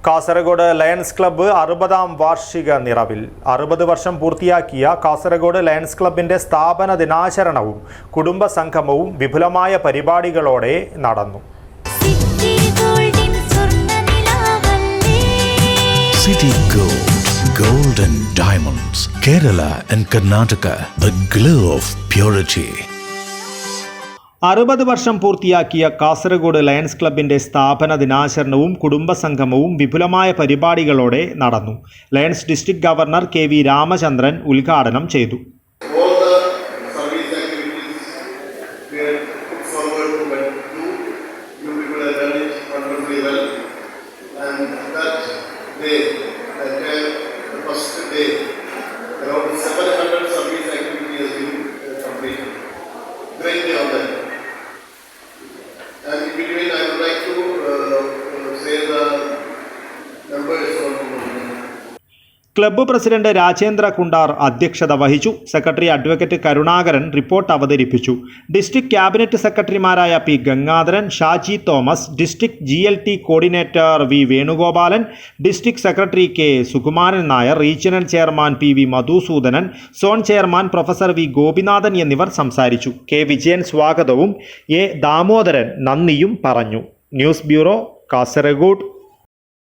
Kasaragod lions club 60-ാം വാർഷിക നിറവിൽ 60 വർഷം പൂർത്തിയാക്കിയ കാസർഗോഡ് ലയൺസ് ക്ലബിന്റെ സ്ഥാപന ദിനാചരണവും കുടുംബ സംഗമവും വിപുലമായ പരിപാടികളോടെ നടന്നു. City Gold and Diamonds, Kerala and Karnataka, the glow of purity. 60 വർഷം പൂർത്തിയാക്കിയ കാസർഗോഡ് ലയൺസ് ക്ലബിന്റെ സ്ഥാപന ദിനാചരണവും കുടുംബ സംഗമവും വിപുലമായ പരിപാടികളോടെ നടന്നു. Lions district governor KV Ramachandran ഉദ്ഘാടനം ചെയ്തു. And in between, I would like to say the numbers on. Club president Rajendra Kundar അധ്യക്ഷത വഹിച്ചു. സെക്രട്ടറി അഡ്വക്കേറ്റ് കരുണാകരൻ റിപ്പോർട്ട് അവതരിപ്പിച്ചു. ഡിസ്ട്രിക്ട് ക്യാബിനറ്റ് സെക്രട്ടറിമാരായ P. Gangadharan, Shaji Thomas, district GLT coordinator V. Venugopalan, district secretary K. Sukumaran Nair, regional chairman PV Madhusudanan, zone chairman professor V. Gopinathan എന്നിവർ സംസാരിച്ചു. K. Vijayan സ്വാഗതവും A. Damodaran നന്ദിയും പറഞ്ഞു. News bureau, Kasaragod.